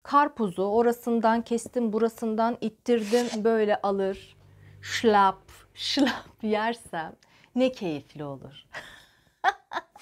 Karpuzu orasından kestim, burasından ittirdim, böyle alır, şlap şlap yersem ne keyifli olur.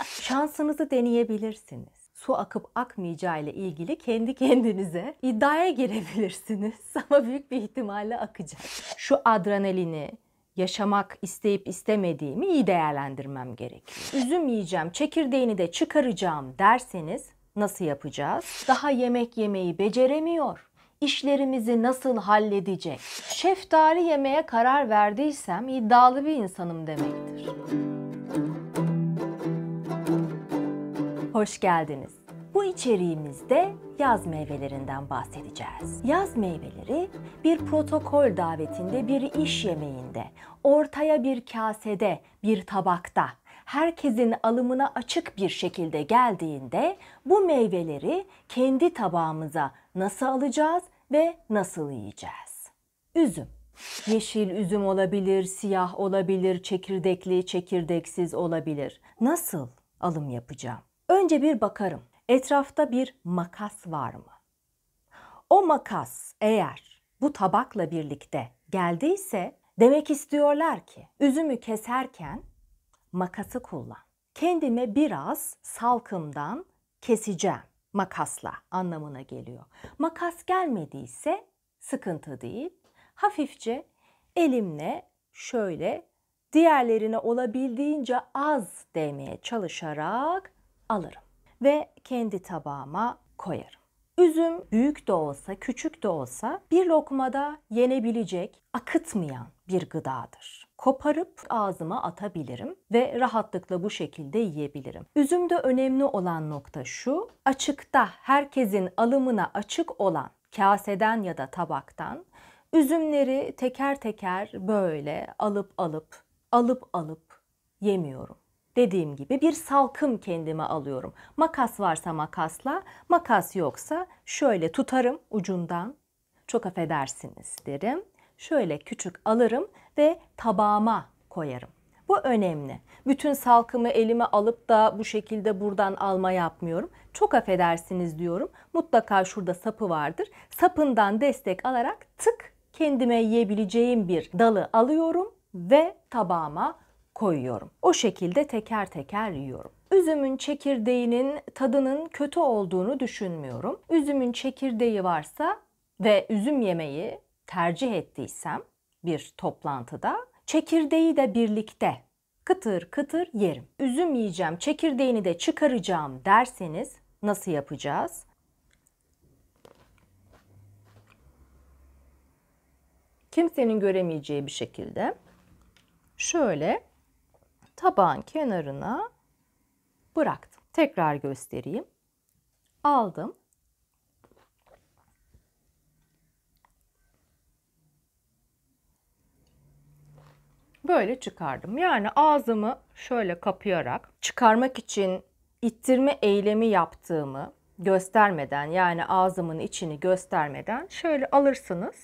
Şansınızı deneyebilirsiniz. Su akıp akmayacağı ile ilgili kendi kendinize iddiaya girebilirsiniz. Ama büyük bir ihtimalle akacak. Şu adrenalini yaşamak isteyip istemediğimi iyi değerlendirmem gerekiyor. Üzüm yiyeceğim, çekirdeğini de çıkaracağım derseniz nasıl yapacağız? Daha yemek yemeyi beceremiyor. İşlerimizi nasıl halledecek? Şeftali yemeye karar verdiysem iddialı bir insanım demektir. Hoş geldiniz. Bu içeriğimizde yaz meyvelerinden bahsedeceğiz. Yaz meyveleri bir protokol davetinde, bir iş yemeğinde, ortaya bir kasede, bir tabakta, herkesin alımına açık bir şekilde geldiğinde bu meyveleri kendi tabağımıza nasıl alacağız ve nasıl yiyeceğiz? Üzüm. Yeşil üzüm olabilir, siyah olabilir, çekirdekli, çekirdeksiz olabilir. Nasıl alım yapacağım? Önce bir bakarım. Etrafta bir makas var mı? O makas eğer bu tabakla birlikte geldiyse demek istiyorlar ki üzümü keserken makası kullan. Kendime biraz salkımdan keseceğim makasla anlamına geliyor. Makas gelmediyse sıkıntı değil. Hafifçe elimle şöyle diğerlerine olabildiğince az değmeye çalışarak alırım ve kendi tabağıma koyarım. Üzüm büyük de olsa, küçük de olsa bir lokmada yenebilecek, akıtmayan bir gıdadır. Koparıp ağzıma atabilirim ve rahatlıkla bu şekilde yiyebilirim. Üzümde önemli olan nokta şu: açıkta, herkesin alımına açık olan kaseden ya da tabaktan üzümleri teker teker böyle alıp yemiyorum. Dediğim gibi bir salkım kendime alıyorum. Makas varsa makasla, makas yoksa şöyle tutarım ucundan. Çok affedersiniz derim. Şöyle küçük alırım ve tabağıma koyarım. Bu önemli. Bütün salkımı elime alıp da bu şekilde buradan alma yapmıyorum. Çok affedersiniz diyorum. Mutlaka şurada sapı vardır. Sapından destek alarak tık kendime yiyebileceğim bir dalı alıyorum ve tabağıma koyuyorum. O şekilde teker teker yiyorum. Üzümün çekirdeğinin tadının kötü olduğunu düşünmüyorum. Üzümün çekirdeği varsa ve üzüm yemeyi tercih ettiysem bir toplantıda çekirdeği de birlikte kıtır kıtır yerim. Üzüm yiyeceğim, çekirdeğini de çıkaracağım derseniz nasıl yapacağız? Kimsenin göremeyeceği bir şekilde şöyle tabağın kenarına bıraktım. Tekrar göstereyim. Aldım. Böyle çıkardım. Yani ağzımı şöyle kapayarak çıkarmak için ittirme eylemi yaptığımı göstermeden, yani ağzımın içini göstermeden şöyle alırsınız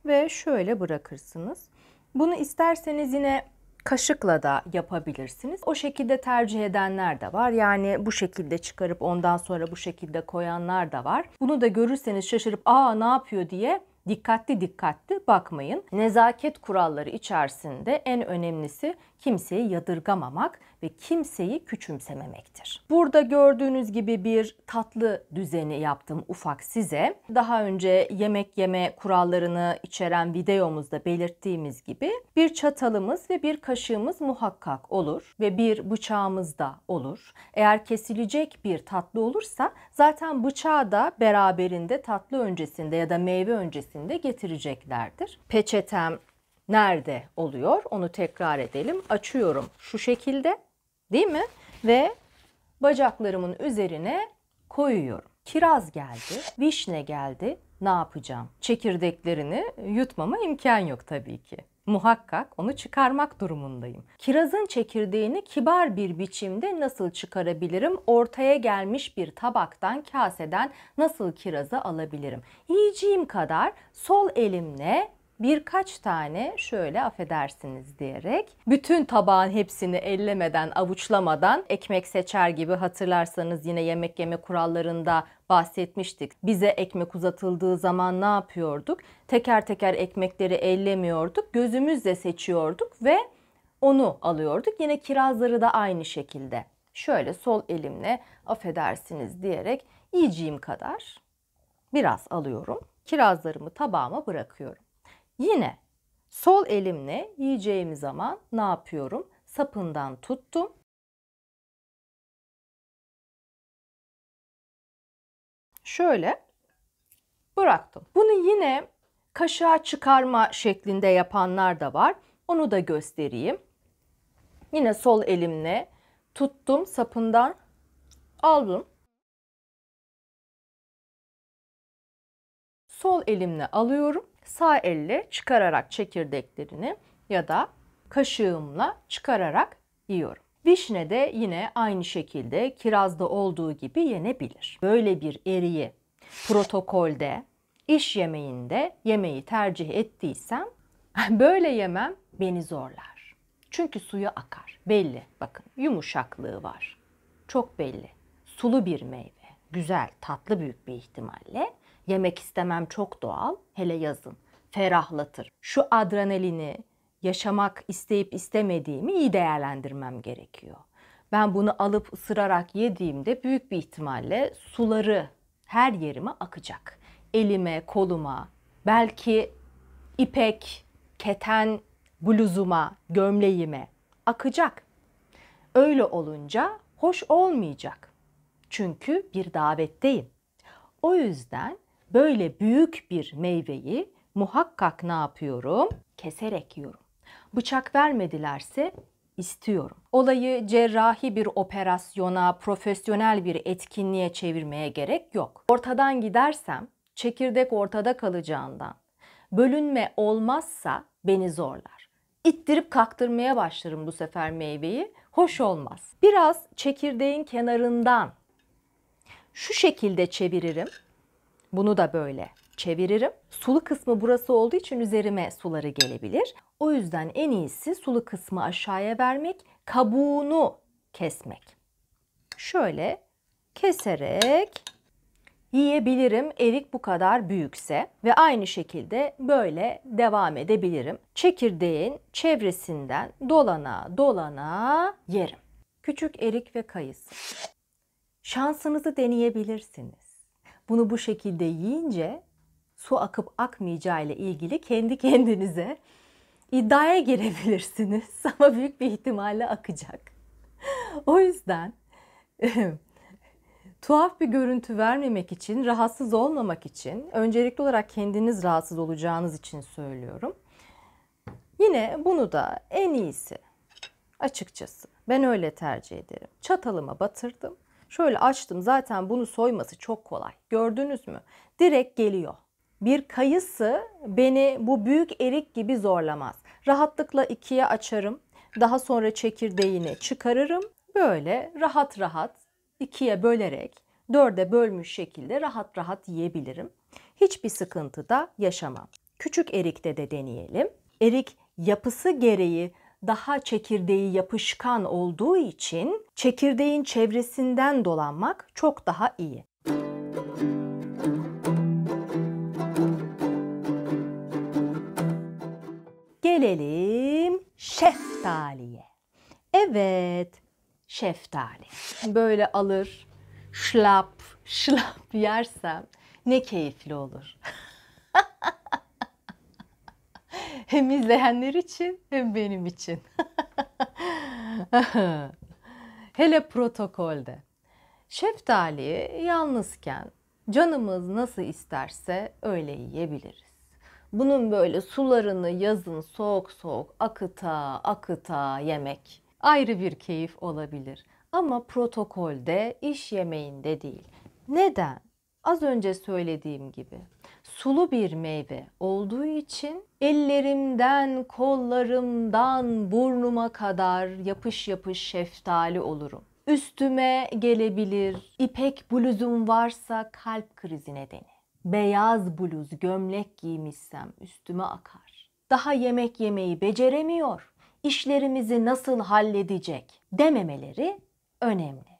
ve şöyle bırakırsınız. Bunu isterseniz yine kaşıkla da yapabilirsiniz. O şekilde tercih edenler de var. Yani bu şekilde çıkarıp ondan sonra bu şekilde koyanlar da var. Bunu da görürseniz şaşırıp ne yapıyor diye dikkatli bakmayın. Nezaket kuralları içerisinde en önemlisi kimseyi yadırgamamak ve kimseyi küçümsememektir. Burada gördüğünüz gibi bir tatlı düzeni yaptım ufak size. Daha önce yemek yeme kurallarını içeren videomuzda belirttiğimiz gibi bir çatalımız ve bir kaşığımız muhakkak olur ve bir bıçağımız da olur. Eğer kesilecek bir tatlı olursa zaten bıçağı da beraberinde tatlı öncesinde ya da meyve öncesinde getireceklerdir. Peçetem nerede oluyor? Onu tekrar edelim. Açıyorum şu şekilde, değil mi? Ve bacaklarımın üzerine koyuyorum. Kiraz geldi, vişne geldi. Ne yapacağım? Çekirdeklerini yutmama imkan yok tabii ki. Muhakkak onu çıkarmak durumundayım. Kirazın çekirdeğini kibar bir biçimde nasıl çıkarabilirim? Ortaya gelmiş bir tabaktan, kaseden nasıl kirazı alabilirim? Yiyeceğim kadar sol elimle birkaç tane şöyle affedersiniz diyerek bütün tabağın hepsini ellemeden, avuçlamadan ekmek seçer gibi, hatırlarsanız yine yemek yeme kurallarında bahsetmiştik. Bize ekmek uzatıldığı zaman ne yapıyorduk? Teker teker ekmekleri ellemiyorduk, gözümüzle seçiyorduk ve onu alıyorduk. Yine kirazları da aynı şekilde. Şöyle sol elimle affedersiniz diyerek yiyeceğim kadar biraz alıyorum. Kirazlarımı tabağıma bırakıyorum. Yine sol elimle yiyeceğim zaman ne yapıyorum? Sapından tuttum. Şöyle bıraktım. Bunu yine kaşığa çıkarma şeklinde yapanlar da var. Onu da göstereyim. Yine sol elimle tuttum, sapından aldım. Sol elimle alıyorum. Sağ elle çıkararak çekirdeklerini ya da kaşığımla çıkararak yiyorum. Vişne de yine aynı şekilde kirazda olduğu gibi yenebilir. Böyle bir eriği protokolde, iş yemeğinde yemeği tercih ettiysem böyle yemem beni zorlar. Çünkü suyu akar. Belli. Bakın yumuşaklığı var. Çok belli. Sulu bir meyve. Güzel, tatlı büyük bir ihtimalle. Yemek istemem çok doğal. Hele yazın. Ferahlatır. Şu adrenalini yaşamak isteyip istemediğimi iyi değerlendirmem gerekiyor. Ben bunu alıp ısırarak yediğimde büyük bir ihtimalle suları her yerime akacak. Elime, koluma, belki ipek, keten bluzuma, gömleğime akacak. Öyle olunca hoş olmayacak. Çünkü bir davetteyim. O yüzden böyle büyük bir meyveyi muhakkak ne yapıyorum? Keserek yiyorum. Bıçak vermedilerse istiyorum. Olayı cerrahi bir operasyona, profesyonel bir etkinliğe çevirmeye gerek yok. Ortadan gidersem çekirdek ortada kalacağından bölünme olmazsa beni zorlar. İttirip kaktırmaya başlarım bu sefer meyveyi. Hoş olmaz. Biraz çekirdeğin kenarından şu şekilde çeviririm. Bunu da böyle çeviririm. Sulu kısmı burası olduğu için üzerime suları gelebilir. O yüzden en iyisi sulu kısmı aşağıya vermek, kabuğunu kesmek. Şöyle keserek yiyebilirim erik bu kadar büyükse ve aynı şekilde böyle devam edebilirim. Çekirdeğin çevresinden dolana dolana yerim. Küçük erik ve kayısı. Şansınızı deneyebilirsiniz. Bunu bu şekilde yiyince su akıp akmayacağı ile ilgili kendi kendinize iddiaya girebilirsiniz ama büyük bir ihtimalle akacak. O yüzden tuhaf bir görüntü vermemek için, rahatsız olmamak için, öncelikli olarak kendiniz rahatsız olacağınız için söylüyorum. Yine bunu da en iyisi açıkçası ben öyle tercih ederim. Çatalıma batırdım. Şöyle açtım. Zaten bunu soyması çok kolay. Gördünüz mü? Direkt geliyor. Bir kayısı beni bu büyük erik gibi zorlamaz. Rahatlıkla ikiye açarım. Daha sonra çekirdeğini çıkarırım. Böyle rahat rahat ikiye bölerek dörde bölmüş şekilde rahat rahat yiyebilirim. Hiçbir sıkıntı da yaşamam. Küçük erikte de deneyelim. Erik yapısı gereği daha çekirdeği yapışkan olduğu için çekirdeğin çevresinden dolanmak çok daha iyi. Gelelim şeftaliye. Evet, şeftali. Böyle alır, şlap şlap yersem ne keyifli olur. Hem izleyenler için hem benim için. Hele protokolde. Şeftaliyi yalnızken canımız nasıl isterse öyle yiyebiliriz. Bunun böyle sularını yazın soğuk soğuk akıta akıta yemek ayrı bir keyif olabilir. Ama protokolde, iş yemeğinde değil. Neden? Az önce söylediğim gibi sulu bir meyve olduğu için ellerimden, kollarımdan, burnuma kadar yapış yapış şeftali olurum. Üstüme gelebilir, ipek bluzum varsa kalp krizi nedeni. Beyaz bluz, gömlek giymişsem üstüme akar. daha yemek yemeyi beceremiyor, işlerimizi nasıl halledecek dememeleri önemli.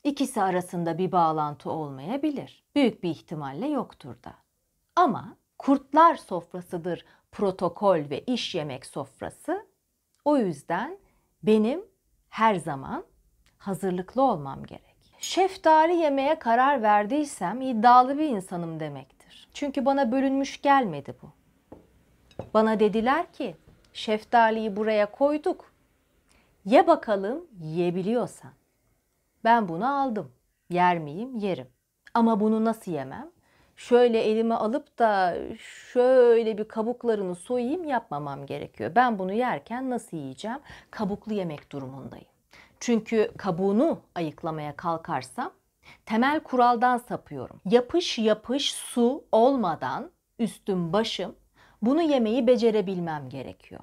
İkisi arasında bir bağlantı olmayabilir. Büyük bir ihtimalle yoktur da. Ama kurtlar sofrasıdır protokol ve iş yemek sofrası. O yüzden benim her zaman hazırlıklı olmam gerek. Şeftali yemeye karar verdiysem iddialı bir insanım demektir. Çünkü bana bölünmüş gelmedi bu. Bana dediler ki şeftaliyi buraya koyduk. Ye bakalım yiyebiliyorsan. Ben bunu aldım. Yer miyim? Yerim. Ama bunu nasıl yemem? Şöyle elime alıp da şöyle bir kabuklarını soyayım yapmamam gerekiyor. Ben bunu yerken nasıl yiyeceğim? Kabuklu yemek durumundayım. Çünkü kabuğunu ayıklamaya kalkarsam temel kuraldan sapıyorum. Yapış yapış su olmadan üstüm başım bunu yemeyi becerebilmem gerekiyor.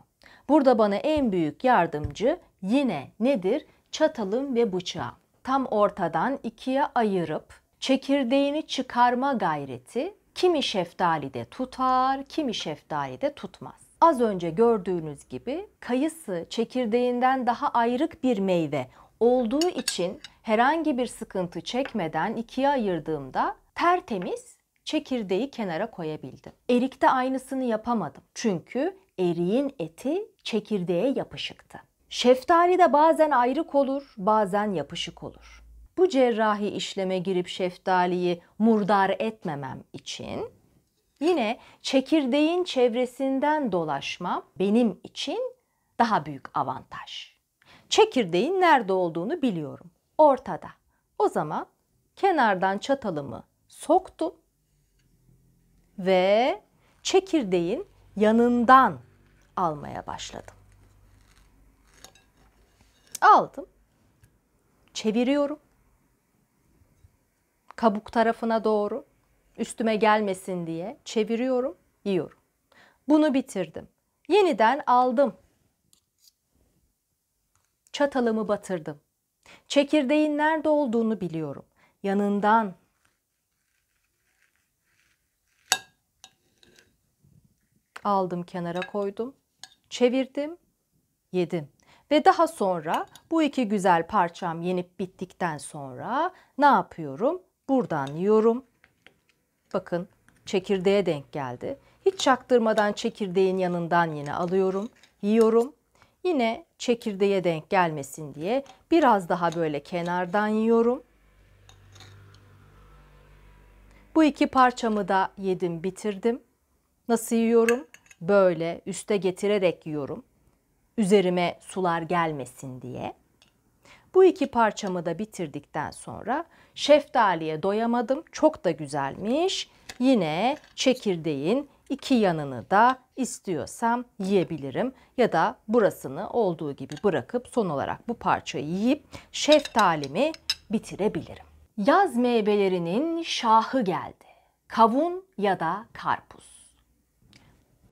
Burada bana en büyük yardımcı yine nedir? Çatalım ve bıçağım. Tam ortadan ikiye ayırıp çekirdeğini çıkarma gayreti kimi şeftalide tutar, kimi şeftalide tutmaz. Az önce gördüğünüz gibi kayısı çekirdeğinden daha ayrık bir meyve olduğu için herhangi bir sıkıntı çekmeden ikiye ayırdığımda tertemiz çekirdeği kenara koyabildim. Erikte aynısını yapamadım. Çünkü eriğin eti çekirdeğe yapışıktı. Şeftali de bazen ayrık olur, bazen yapışık olur. Bu cerrahi işleme girip şeftaliyi murdar etmemem için yine çekirdeğin çevresinden dolaşmam benim için daha büyük avantaj. Çekirdeğin nerede olduğunu biliyorum. Ortada. O zaman kenardan çatalımı soktum ve çekirdeğin yanından almaya başladım. Aldım. Çeviriyorum. Kabuk tarafına doğru. Üstüme gelmesin diye çeviriyorum, yiyorum. Bunu bitirdim. Yeniden aldım. Çatalımı batırdım. Çekirdeğin nerede olduğunu biliyorum. Yanından. Aldım, kenara koydum. Çevirdim, yedim. Ve daha sonra bu iki güzel parçam yenip bittikten sonra ne yapıyorum? Buradan yiyorum. Bakın çekirdeğe denk geldi. Hiç çaktırmadan çekirdeğin yanından yine alıyorum, yiyorum. Yine çekirdeğe denk gelmesin diye biraz daha böyle kenardan yiyorum. Bu iki parçamı da yedim, bitirdim. Nasıl yiyorum? Böyle üste getirerek yiyorum. Üzerime sular gelmesin diye. Bu iki parçamı da bitirdikten sonra şeftaliye doyamadım. Çok da güzelmiş. Yine çekirdeğin iki yanını da istiyorsam yiyebilirim. Ya da burasını olduğu gibi bırakıp son olarak bu parçayı yiyip şeftalimi bitirebilirim. Yaz meyvelerinin şahı geldi. Kavun ya da karpuz.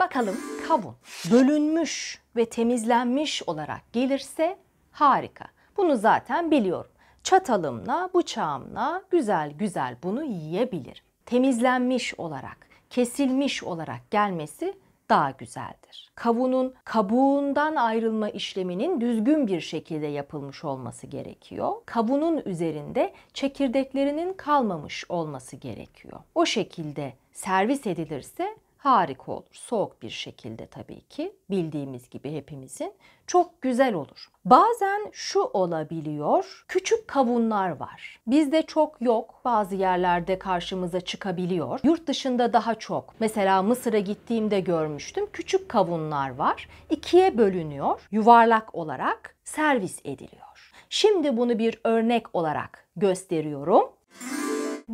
Bakalım kavun bölünmüş ve temizlenmiş olarak gelirse harika. Bunu zaten biliyorum. Çatalımla, bıçağımla güzel güzel bunu yiyebilirim. Temizlenmiş olarak, kesilmiş olarak gelmesi daha güzeldir. Kavunun kabuğundan ayrılma işleminin düzgün bir şekilde yapılmış olması gerekiyor. Kabuğunun üzerinde çekirdeklerinin kalmamış olması gerekiyor. O şekilde servis edilirse harika olur. Soğuk bir şekilde tabii ki. Bildiğimiz gibi hepimizin. Çok güzel olur. Bazen şu olabiliyor. Küçük kavunlar var. Bizde çok yok. Bazı yerlerde karşımıza çıkabiliyor. Yurt dışında daha çok. Mesela Mısır'a gittiğimde görmüştüm. Küçük kavunlar var. İkiye bölünüyor. Yuvarlak olarak servis ediliyor. Şimdi bunu bir örnek olarak gösteriyorum.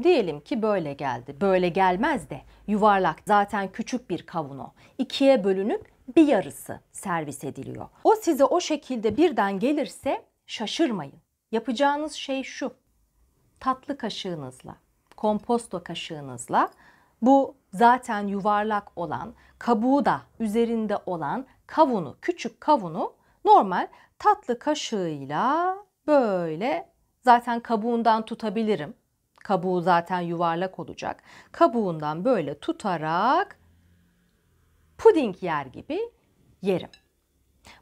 Diyelim ki böyle geldi. Böyle gelmez de yuvarlak, zaten küçük bir kavun o. İkiye bölünüp bir yarısı servis ediliyor. O size o şekilde birden gelirse şaşırmayın. Yapacağınız şey şu. Tatlı kaşığınızla, komposto kaşığınızla bu zaten yuvarlak olan, kabuğu da üzerinde olan kavunu, küçük kavunu normal tatlı kaşığıyla böyle, zaten kabuğundan tutabilirim. Kabuğu zaten yuvarlak olacak. Kabuğundan böyle tutarak puding yer gibi yerim.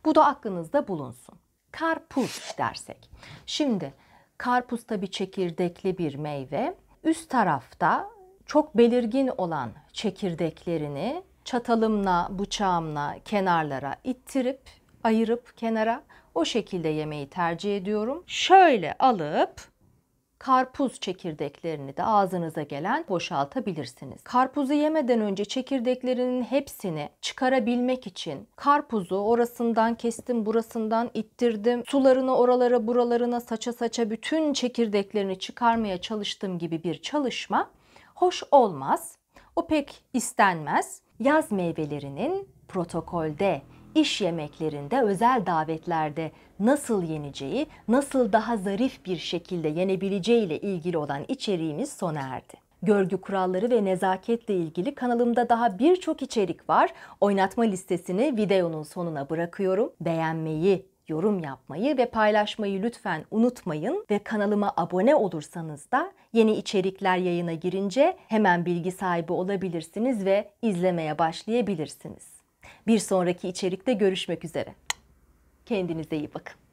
Bu da aklınızda bulunsun. Karpuz dersek. Şimdi karpuz tabii çekirdekli bir meyve. Üst tarafta çok belirgin olan çekirdeklerini çatalımla, bıçağımla kenarlara ittirip, ayırıp kenara o şekilde yemeyi tercih ediyorum. Şöyle alıp karpuz çekirdeklerini de ağzınıza gelen boşaltabilirsiniz. Karpuzu yemeden önce çekirdeklerinin hepsini çıkarabilmek için karpuzu orasından kestim, burasından ittirdim, sularını oralara buralarına saça saça bütün çekirdeklerini çıkarmaya çalıştığım gibi bir çalışma hoş olmaz. O pek istenmez. Yaz meyvelerinin protokolde, İş yemeklerinde, özel davetlerde nasıl yeneceği, nasıl daha zarif bir şekilde yenebileceği ile ilgili olan içeriğimiz sona erdi. Görgü kuralları ve nezaketle ilgili kanalımda daha birçok içerik var. Oynatma listesini videonun sonuna bırakıyorum. Beğenmeyi, yorum yapmayı ve paylaşmayı lütfen unutmayın ve kanalıma abone olursanız da yeni içerikler yayına girince hemen bilgi sahibi olabilirsiniz ve izlemeye başlayabilirsiniz. Bir sonraki içerikte görüşmek üzere. Kendinize iyi bakın.